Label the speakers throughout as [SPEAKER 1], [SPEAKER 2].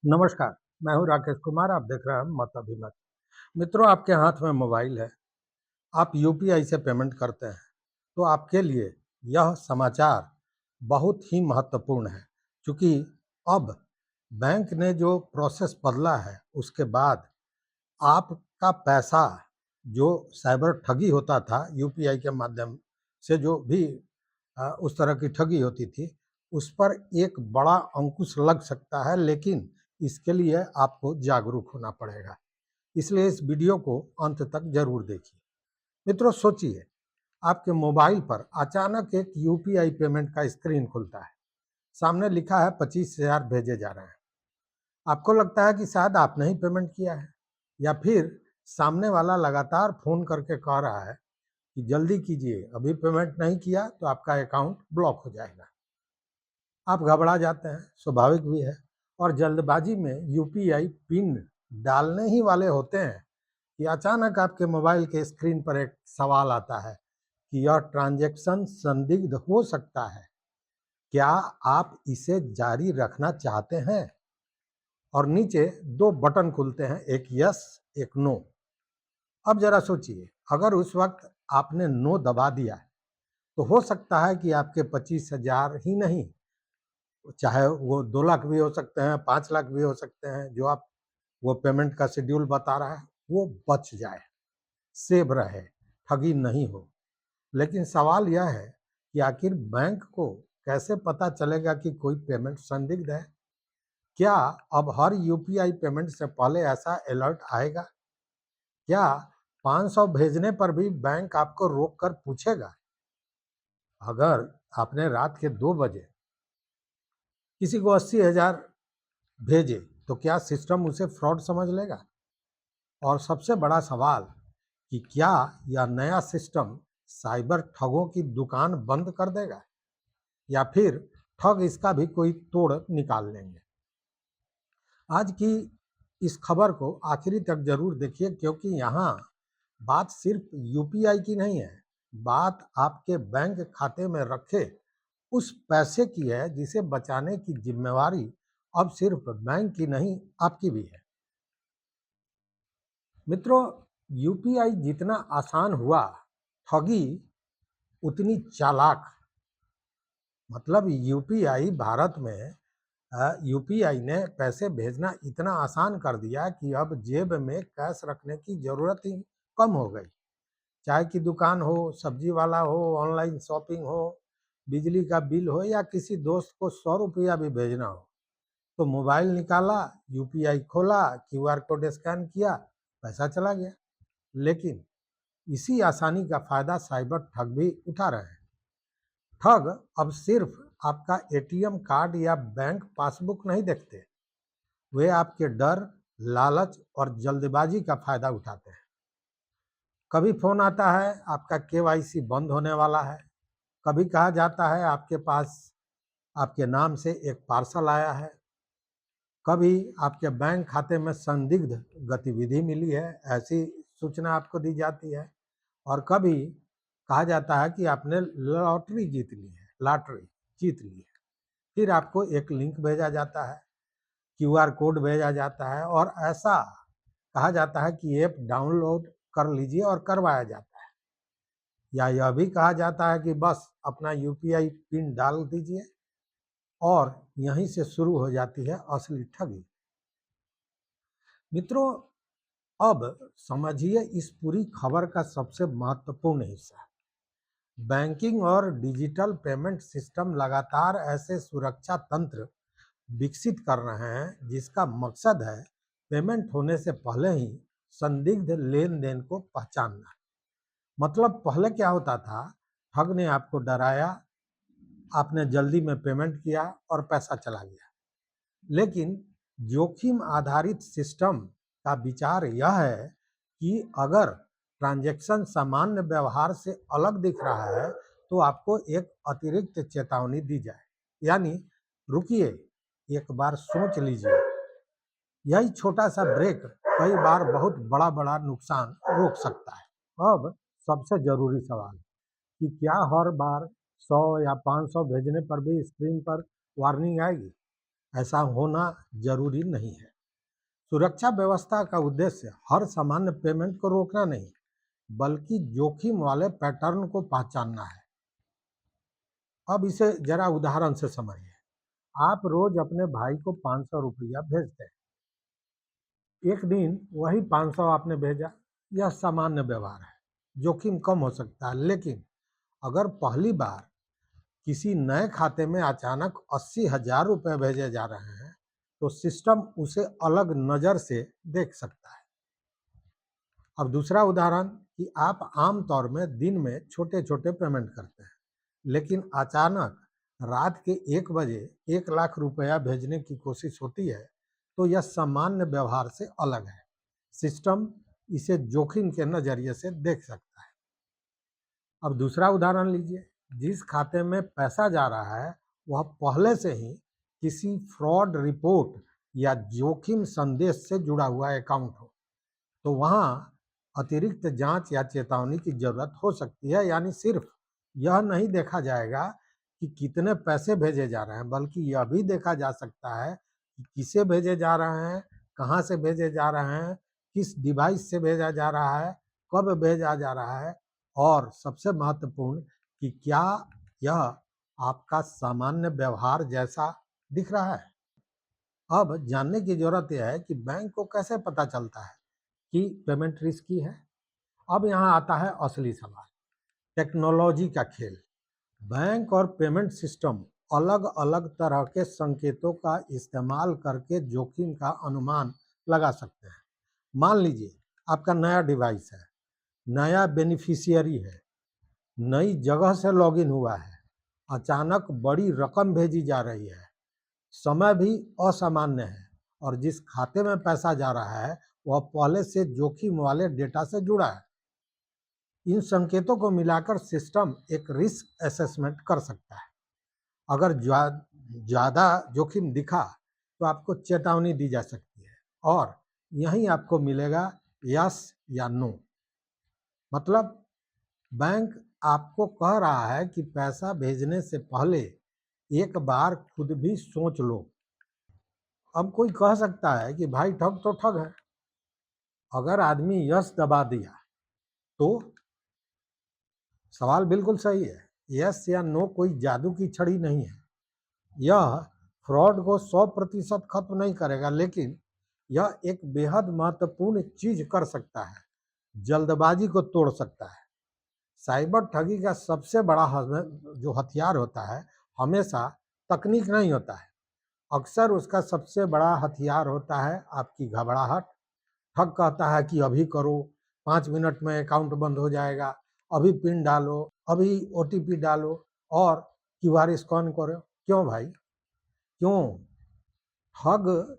[SPEAKER 1] नमस्कार, मैं हूँ राकेश कुमार। आप देख रहे हैं मत अभिमत। मित्रों, आपके हाथ में मोबाइल है, आप यूपीआई से पेमेंट करते हैं, तो आपके लिए यह समाचार बहुत ही महत्वपूर्ण है, क्योंकि अब बैंक ने जो प्रोसेस बदला है, उसके बाद आपका पैसा जो साइबर ठगी होता था, यूपीआई के माध्यम से जो भी उस तरह की ठगी होती थी, उस पर एक बड़ा अंकुश लग सकता है, लेकिन इसके लिए आपको जागरूक होना पड़ेगा। इसलिए इस वीडियो को अंत तक जरूर देखिए। मित्रों, सोचिए, आपके मोबाइल पर अचानक एक यूपीआई पेमेंट का स्क्रीन खुलता है। सामने लिखा है 25,000 भेजे जा रहे हैं। आपको लगता है कि शायद आपने ही पेमेंट किया है, या फिर सामने वाला लगातार फोन करके कह रहा है कि जल्दी कीजिए, अभी पेमेंट नहीं किया तो आपका अकाउंट ब्लॉक हो जाएगा। आप घबरा जाते हैं, स्वाभाविक भी है, और जल्दबाजी में यूपीआई पिन डालने ही वाले होते हैं कि अचानक आपके मोबाइल के स्क्रीन पर एक सवाल आता है कि यह ट्रांजैक्शन संदिग्ध हो सकता है, क्या आप इसे जारी रखना चाहते हैं? और नीचे दो बटन खुलते हैं, एक यस, एक नो। अब जरा सोचिए, अगर उस वक्त आपने नो दबा दिया तो हो सकता है कि आपके 25,000 ही नहीं, चाहे वो 2 लाख भी हो सकते हैं, 5 लाख भी हो सकते हैं, जो आप वो पेमेंट का शेड्यूल बता रहा है, वो बच जाए, सेव रहे, ठगी नहीं हो। लेकिन सवाल यह है कि आखिर बैंक को कैसे पता चलेगा कि कोई पेमेंट संदिग्ध है? क्या अब हर यूपीआई पेमेंट से पहले ऐसा अलर्ट आएगा? क्या 500 भेजने पर भी बैंक आपको रोक कर पूछेगा? अगर आपने रात के 2 बजे किसी को 80,000 भेजे, तो क्या सिस्टम उसे फ्रॉड समझ लेगा? और सबसे बड़ा सवाल कि क्या यह नया सिस्टम साइबर ठगों की दुकान बंद कर देगा, या फिर ठग इसका भी कोई तोड़ निकाल लेंगे? आज की इस खबर को आखिरी तक जरूर देखिए, क्योंकि यहाँ बात सिर्फ यूपीआई की नहीं है, बात आपके बैंक खाते में रखे उस पैसे की है जिसे बचाने की जिम्मेवारी अब सिर्फ बैंक की नहीं, आपकी भी है। मित्रों, यूपीआई जितना आसान हुआ, ठगी उतनी चालाक। मतलब यूपीआई भारत में यूपीआई ने पैसे भेजना इतना आसान कर दिया कि अब जेब में कैश रखने की जरूरत ही कम हो गई। चाय की दुकान हो, सब्जी वाला हो, ऑनलाइन शॉपिंग हो, बिजली का बिल हो, या किसी दोस्त को 100 रुपया भी भेजना हो, तो मोबाइल निकाला, यूपीआई खोला, क्यूआर कोड स्कैन किया, पैसा चला गया। लेकिन इसी आसानी का फायदा साइबर ठग भी उठा रहे हैं। ठग अब सिर्फ आपका एटीएम कार्ड या बैंक पासबुक नहीं देखते, वे आपके डर, लालच और जल्दबाजी का फायदा उठाते हैं। कभी फोन आता है आपका केवाईसी बंद होने वाला है, कभी कहा जाता है आपके पास आपके नाम से एक पार्सल आया है, कभी आपके बैंक खाते में संदिग्ध गतिविधि मिली है, ऐसी सूचना आपको दी जाती है, और कभी कहा जाता है कि आपने लॉटरी जीत ली है, लॉटरी जीत ली है। फिर आपको एक लिंक भेजा जाता है, क्यूआर कोड भेजा जाता है, और ऐसा कहा जाता है कि ऐप डाउनलोड कर लीजिए, और करवाया जाता है। या यह भी कहा जाता है कि बस अपना यूपीआई पिन डाल दीजिए, और यहीं से शुरू हो जाती है असली ठगी। मित्रों, अब समझिए इस पूरी खबर का सबसे महत्वपूर्ण हिस्सा। बैंकिंग और डिजिटल पेमेंट सिस्टम लगातार ऐसे सुरक्षा तंत्र विकसित कर रहे हैं जिसका मकसद है पेमेंट होने से पहले ही संदिग्ध लेन देन को पहचानना। मतलब पहले क्या होता था, ठग ने आपको डराया, आपने जल्दी में पेमेंट किया और पैसा चला गया। लेकिन जोखिम आधारित सिस्टम का विचार यह है कि अगर ट्रांजैक्शन सामान्य व्यवहार से अलग दिख रहा है, तो आपको एक अतिरिक्त चेतावनी दी जाए, यानी रुकिए, एक बार सोच लीजिए। यही छोटा सा ब्रेक कई बार बहुत बड़ा बड़ा नुकसान रोक सकता है। अब सबसे जरूरी सवाल कि क्या हर बार 100 या 500 भेजने पर भी स्क्रीन पर वार्निंग आएगी? ऐसा होना जरूरी नहीं है। सुरक्षा व्यवस्था का उद्देश्य हर सामान्य पेमेंट को रोकना नहीं, बल्कि जोखिम वाले पैटर्न को पहचानना है। अब इसे जरा उदाहरण से समझिए। आप रोज अपने भाई को 500 रुपया भेजते हैं। एक दिन वही 500 आपने भेजा। यह सामान्य व्यवहार है, जोखिम कम हो सकता है। लेकिन अगर पहली बार किसी नए खाते में अचानक 80,000 रुपए भेजे जा रहे हैं, तो सिस्टम उसे अलग नजर से देख सकता है। अब दूसरा उदाहरण कि आप आम तौर में दिन में छोटे छोटे पेमेंट करते हैं, लेकिन अचानक रात के 1 बजे 1 लाख रुपया भेजने की कोशिश होती है, तो यह सामान्य व्यवहार से अलग है। सिस्टम इसे जोखिम के नजरिए से देख सकता है। अब दूसरा उदाहरण लीजिए। जिस खाते में पैसा जा रहा है वह पहले से ही किसी फ्रॉड रिपोर्ट या जोखिम संदेश से जुड़ा हुआ अकाउंट हो, तो वहां अतिरिक्त जांच या चेतावनी की जरूरत हो सकती है। यानी सिर्फ यह नहीं देखा जाएगा कि कितने पैसे भेजे जा रहे हैं, बल्कि यह भी देखा जा सकता है कि किसे भेजे जा रहे हैं, कहां से भेजे जा रहे हैं, किस डिवाइस से भेजा जा रहा है, कब भेजा जा रहा है, और सबसे महत्वपूर्ण कि क्या यह आपका सामान्य व्यवहार जैसा दिख रहा है। अब जानने की जरूरत यह है कि बैंक को कैसे पता चलता है कि पेमेंट रिस्की है। अब यहाँ आता है असली सवाल, टेक्नोलॉजी का खेल। बैंक और पेमेंट सिस्टम अलग अलग तरह के संकेतों का इस्तेमाल करके जोखिम का अनुमान लगा सकते हैं। मान लीजिए आपका नया डिवाइस है, नया बेनिफिशियरी है, नई जगह से लॉगिन हुआ है, अचानक बड़ी रकम भेजी जा रही है, समय भी असामान्य है, और जिस खाते में पैसा जा रहा है वह पहले से जोखिम वाले डेटा से जुड़ा है। इन संकेतों को मिलाकर सिस्टम एक रिस्क असेसमेंट कर सकता है। अगर ज़्यादा जोखिम दिखा तो आपको चेतावनी दी जा सकती है, और यहीं आपको मिलेगा यस या नो। मतलब बैंक आपको कह रहा है कि पैसा भेजने से पहले एक बार खुद भी सोच लो। अब कोई कह सकता है कि भाई ठग तो ठग है। अगर आदमी यस दबा दिया तो सवाल बिल्कुल सही है। यस या नो कोई जादू की छड़ी नहीं है। यह फ्रॉड को 100% खत्म नहीं करेगा, लेकिन यह एक बेहद महत्वपूर्ण चीज कर सकता है, जल्दबाजी को तोड़ सकता है। साइबर ठगी का सबसे बड़ा जो हथियार होता है, हमेशा तकनीक नहीं होता है। अक्सर उसका सबसे बड़ा हथियार होता है आपकी घबराहट। ठग कहता है कि अभी करो, 5 मिनट में अकाउंट बंद हो जाएगा, अभी पिन डालो, अभी ओटीपी डालो, और क्यूआर स्कैन करो। क्यों भाई, क्यों? ठग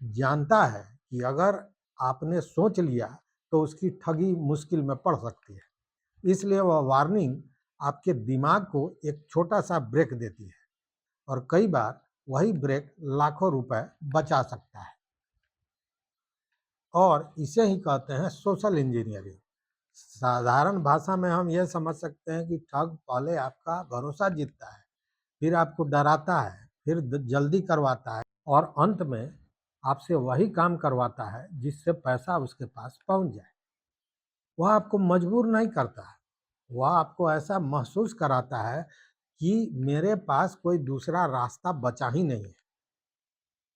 [SPEAKER 1] जानता है कि अगर आपने सोच लिया तो उसकी ठगी मुश्किल में पड़ सकती है। इसलिए वह वार्निंग आपके दिमाग को एक छोटा सा ब्रेक देती है, और कई बार वही ब्रेक लाखों रुपए बचा सकता है। और इसे ही कहते हैं सोशल इंजीनियरिंग। साधारण भाषा में हम यह समझ सकते हैं कि ठग पहले आपका भरोसा जीतता है, फिर आपको डराता है, फिर जल्दी करवाता है, और अंत में आपसे वही काम करवाता है जिससे पैसा उसके पास पहुंच जाए। वह आपको मजबूर नहीं करता है, वह आपको ऐसा महसूस कराता है कि मेरे पास कोई दूसरा रास्ता बचा ही नहीं है।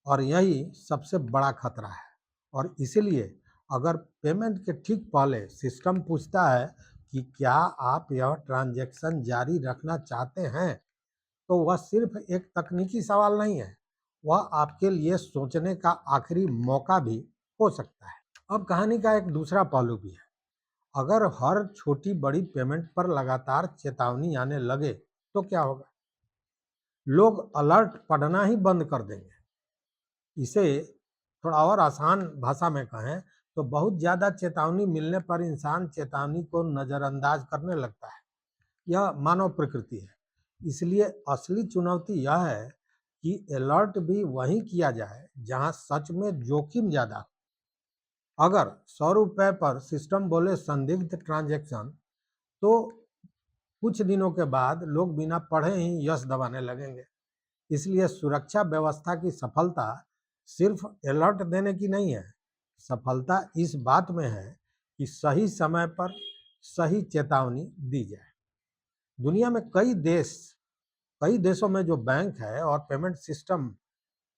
[SPEAKER 1] और यही सबसे बड़ा खतरा है। और इसीलिए अगर पेमेंट के ठीक पहले सिस्टम पूछता है कि क्या आप यह ट्रांजैक्शन जारी रखना चाहते हैं, तो वह सिर्फ एक तकनीकी सवाल नहीं है, वह आपके लिए सोचने का आखिरी मौका भी हो सकता है। अब कहानी का एक दूसरा पहलू भी है। अगर हर छोटी बड़ी पेमेंट पर लगातार चेतावनी आने लगे तो क्या होगा? लोग अलर्ट पढ़ना ही बंद कर देंगे। इसे थोड़ा और आसान भाषा में कहें तो बहुत ज़्यादा चेतावनी मिलने पर इंसान चेतावनी को नज़रअंदाज करने लगता है। यह मानव प्रकृति है। इसलिए असली चुनौती यह है कि अलर्ट भी वहीं किया जाए जहां सच में जोखिम ज़्यादा हो। अगर 100 रुपये पर सिस्टम बोले संदिग्ध ट्रांजैक्शन, तो कुछ दिनों के बाद लोग बिना पढ़े ही यस दबाने लगेंगे। इसलिए सुरक्षा व्यवस्था की सफलता सिर्फ अलर्ट देने की नहीं है, सफलता इस बात में है कि सही समय पर सही चेतावनी दी जाए। दुनिया में कई देशों में जो बैंक है और पेमेंट सिस्टम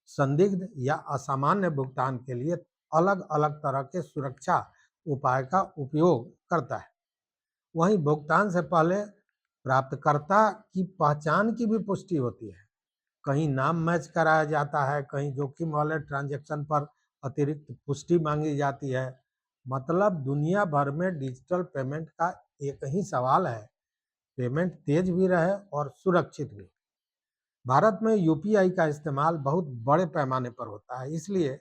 [SPEAKER 1] संदिग्ध या असामान्य भुगतान के लिए अलग अलग तरह के सुरक्षा उपाय का उपयोग करता है। वहीं भुगतान से पहले प्राप्तकर्ता की पहचान की भी पुष्टि होती है। कहीं नाम मैच कराया जाता है, कहीं जोखिम वाले ट्रांजैक्शन पर अतिरिक्त पुष्टि मांगी जाती है। मतलब दुनिया भर में डिजिटल पेमेंट का एक ही सवाल है, पेमेंट तेज भी रहे और सुरक्षित भी। भारत में यूपीआई का इस्तेमाल बहुत बड़े पैमाने पर होता है, इसलिए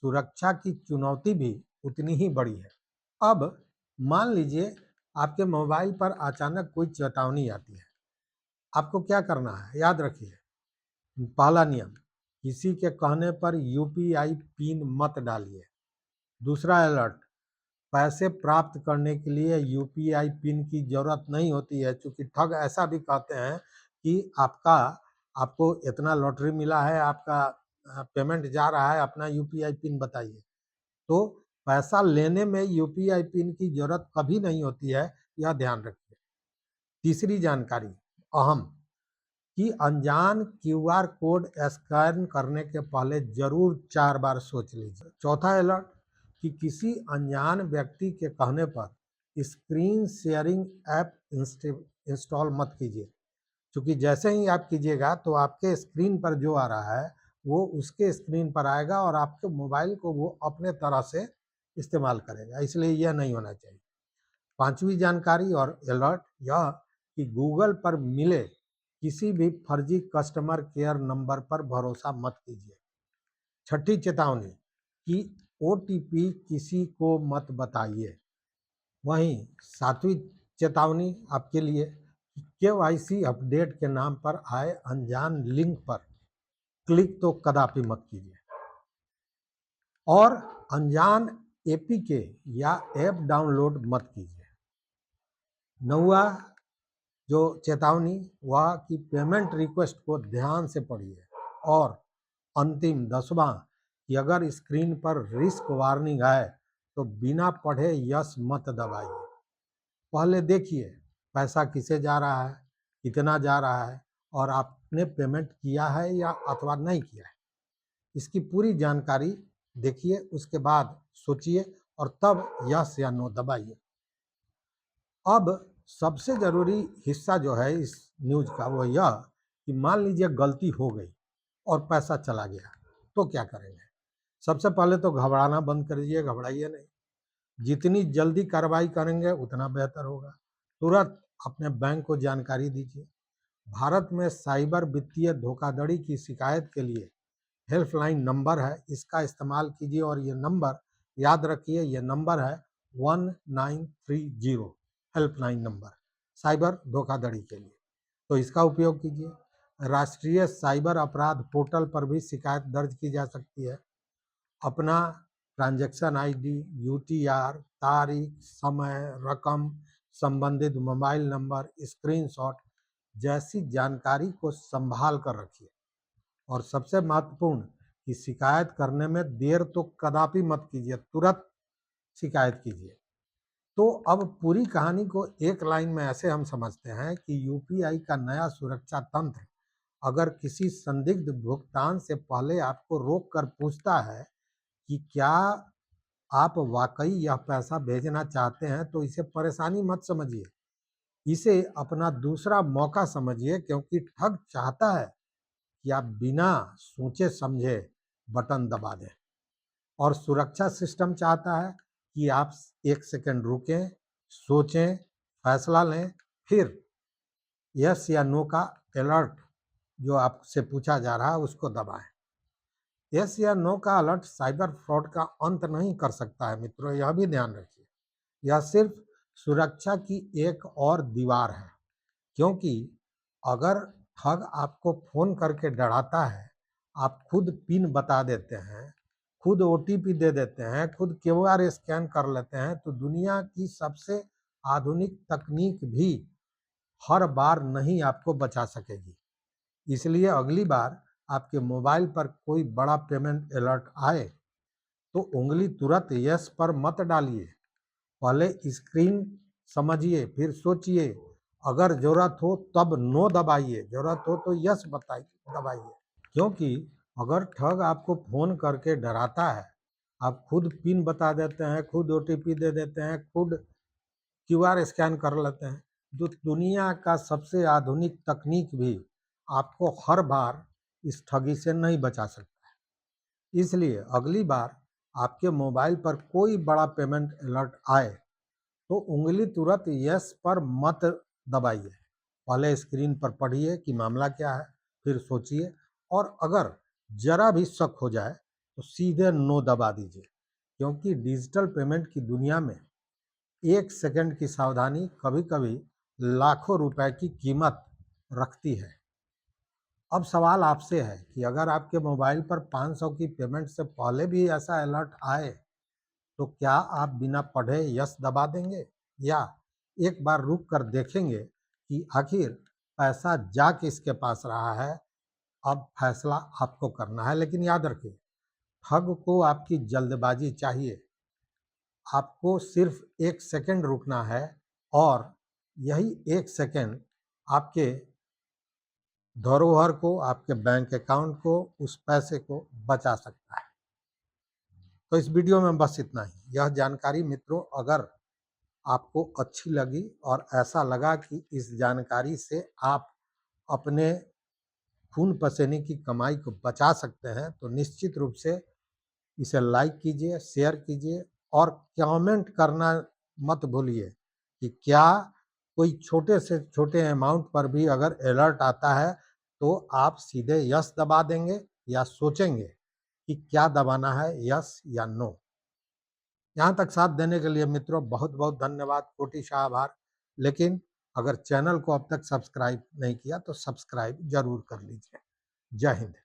[SPEAKER 1] सुरक्षा की चुनौती भी उतनी ही बड़ी है। अब मान लीजिए आपके मोबाइल पर अचानक कोई चेतावनी आती है, आपको क्या करना है? याद रखिए, पहला नियम, किसी के कहने पर यूपीआई पिन मत डालिए। दूसरा अलर्ट, पैसे प्राप्त करने के लिए यूपीआई पिन की जरूरत नहीं होती है, क्योंकि ठग ऐसा भी कहते हैं कि आपको इतना लॉटरी मिला है, आपका पेमेंट जा रहा है, अपना यूपीआई पिन बताइए। तो पैसा लेने में यूपीआई पिन की जरूरत कभी नहीं होती है, यह ध्यान रखिए। तीसरी जानकारी अहम, कि अनजान क्यूआर कोड स्कैन करने के पहले जरूर 4 बार सोच लीजिए। चौथा अलर्ट, कि किसी अनजान व्यक्ति के कहने पर स्क्रीन शेयरिंग ऐप इंस्टॉल मत कीजिए, क्योंकि जैसे ही आप कीजिएगा तो आपके स्क्रीन पर जो आ रहा है वो उसके स्क्रीन पर आएगा और आपके मोबाइल को वो अपने तरह से इस्तेमाल करेगा, इसलिए यह नहीं होना चाहिए। पांचवी जानकारी और अलर्ट यह, कि गूगल पर मिले किसी भी फर्जी कस्टमर केयर नंबर पर भरोसा मत कीजिए। छठी चेतावनी, कि ओटीपी किसी को मत बताइए। वहीं सातवीं चेतावनी आपके लिए, केवाईसी अपडेट के नाम पर आए अनजान लिंक पर क्लिक तो कदापि मत कीजिए। और अनजान एपीके या ऐप डाउनलोड मत कीजिए। नौवा जो चेतावनी वह, कि पेमेंट रिक्वेस्ट को ध्यान से पढ़िए। और अंतिम 10वां, कि अगर स्क्रीन पर रिस्क वार्निंग आए तो बिना पढ़े यस मत दबाइए। पहले देखिए पैसा किसे जा रहा है, कितना जा रहा है और आपने पेमेंट किया है या अथवा नहीं किया है, इसकी पूरी जानकारी देखिए, उसके बाद सोचिए और तब यस या नो दबाइए। अब सबसे ज़रूरी हिस्सा जो है इस न्यूज़ का वो यह, कि मान लीजिए गलती हो गई और पैसा चला गया, तो क्या करेंगे? सबसे पहले तो घबराना बंद कर दीजिए, घबराइए नहीं। जितनी जल्दी कार्रवाई करेंगे उतना बेहतर होगा। तुरंत अपने बैंक को जानकारी दीजिए। भारत में साइबर वित्तीय धोखाधड़ी की शिकायत के लिए हेल्पलाइन नंबर है, इसका इस्तेमाल कीजिए। और ये नंबर याद रखिए, ये नंबर है 1930, हेल्पलाइन नंबर साइबर धोखाधड़ी के लिए, तो इसका उपयोग कीजिए। राष्ट्रीय साइबर अपराध पोर्टल पर भी शिकायत दर्ज की जा सकती है। अपना ट्रांजैक्शन आईडी, यूटीआर, तारीख, समय, रकम, संबंधित मोबाइल नंबर, स्क्रीनशॉट जैसी जानकारी को संभाल कर रखिए। और सबसे महत्वपूर्ण, कि शिकायत करने में देर तो कदापि मत कीजिए, तुरंत शिकायत कीजिए। तो अब पूरी कहानी को एक लाइन में ऐसे हम समझते हैं कि यूपीआई का नया सुरक्षा तंत्र अगर किसी संदिग्ध भुगतान से पहले आपको रोक कर पूछता है कि क्या आप वाकई यह पैसा भेजना चाहते हैं, तो इसे परेशानी मत समझिए, इसे अपना दूसरा मौका समझिए, क्योंकि ठग चाहता है कि आप बिना सोचे समझे बटन दबा दें। और सुरक्षा सिस्टम चाहता है कि आप 1 सेकंड रुकें, सोचें, फैसला लें, फिर यस या नो का अलर्ट जो आपसे पूछा जा रहा है उसको दबाएं। यस या नो का अलर्ट साइबर फ्रॉड का अंत नहीं कर सकता है मित्रों, यह भी ध्यान रखिए। यह सिर्फ सुरक्षा की एक और दीवार है, क्योंकि अगर ठग आपको फोन करके डराता है, आप खुद पिन बता देते हैं, खुद ओटीपी दे देते हैं, खुद क्यूआर स्कैन कर लेते हैं, तो दुनिया की सबसे आधुनिक तकनीक भी हर बार नहीं आपको बचा सकेगी। इसलिए अगली बार आपके मोबाइल पर कोई बड़ा पेमेंट अलर्ट आए तो उंगली तुरंत यस पर मत डालिए। पहले स्क्रीन समझिए, फिर सोचिए। अगर ज़रूरत हो तब नो दबाइए, ज़रूरत हो तो यस दबाइए। क्योंकि अगर ठग आपको फ़ोन करके डराता है, आप खुद पिन बता देते हैं, खुद ओटीपी दे देते हैं, खुद क्यूआर स्कैन कर लेते हैं, जो दुनिया का सबसे आधुनिक तकनीक भी आपको हर बार इस ठगी से नहीं बचा सकता है। इसलिए अगली बार आपके मोबाइल पर कोई बड़ा पेमेंट अलर्ट आए तो उंगली तुरंत यस पर मत दबाइए। पहले स्क्रीन पर पढ़िए कि मामला क्या है, फिर सोचिए, और अगर जरा भी शक हो जाए तो सीधे नो दबा दीजिए। क्योंकि डिजिटल पेमेंट की दुनिया में 1 सेकंड की सावधानी कभी-कभी लाखों रुपए की कीमत रखती है। अब सवाल आपसे है कि अगर आपके मोबाइल पर 500 की पेमेंट से पहले भी ऐसा अलर्ट आए तो क्या आप बिना पढ़े यस दबा देंगे, या एक बार रुक कर देखेंगे कि आखिर पैसा जा किसके पास रहा है? अब फैसला आपको करना है, लेकिन याद रखिए, ठग को आपकी जल्दबाजी चाहिए। आपको सिर्फ 1 सेकंड रुकना है, और यही 1 सेकंड आपके धरोहर को, आपके बैंक अकाउंट को, उस पैसे को बचा सकता है। तो इस वीडियो में बस इतना ही। यह जानकारी मित्रों अगर आपको अच्छी लगी और ऐसा लगा कि इस जानकारी से आप अपने खून पसीने की कमाई को बचा सकते हैं, तो निश्चित रूप से इसे लाइक कीजिए, शेयर कीजिए, और कमेंट करना मत भूलिए कि क्या कोई छोटे से छोटे अमाउंट पर भी अगर अलर्ट आता है तो आप सीधे यस दबा देंगे या सोचेंगे कि क्या दबाना है, यस या नो। यहाँ तक साथ देने के लिए मित्रों बहुत बहुत धन्यवाद, कोटि आभार। लेकिन अगर चैनल को अब तक सब्सक्राइब नहीं किया तो सब्सक्राइब जरूर कर लीजिए। जय हिंद।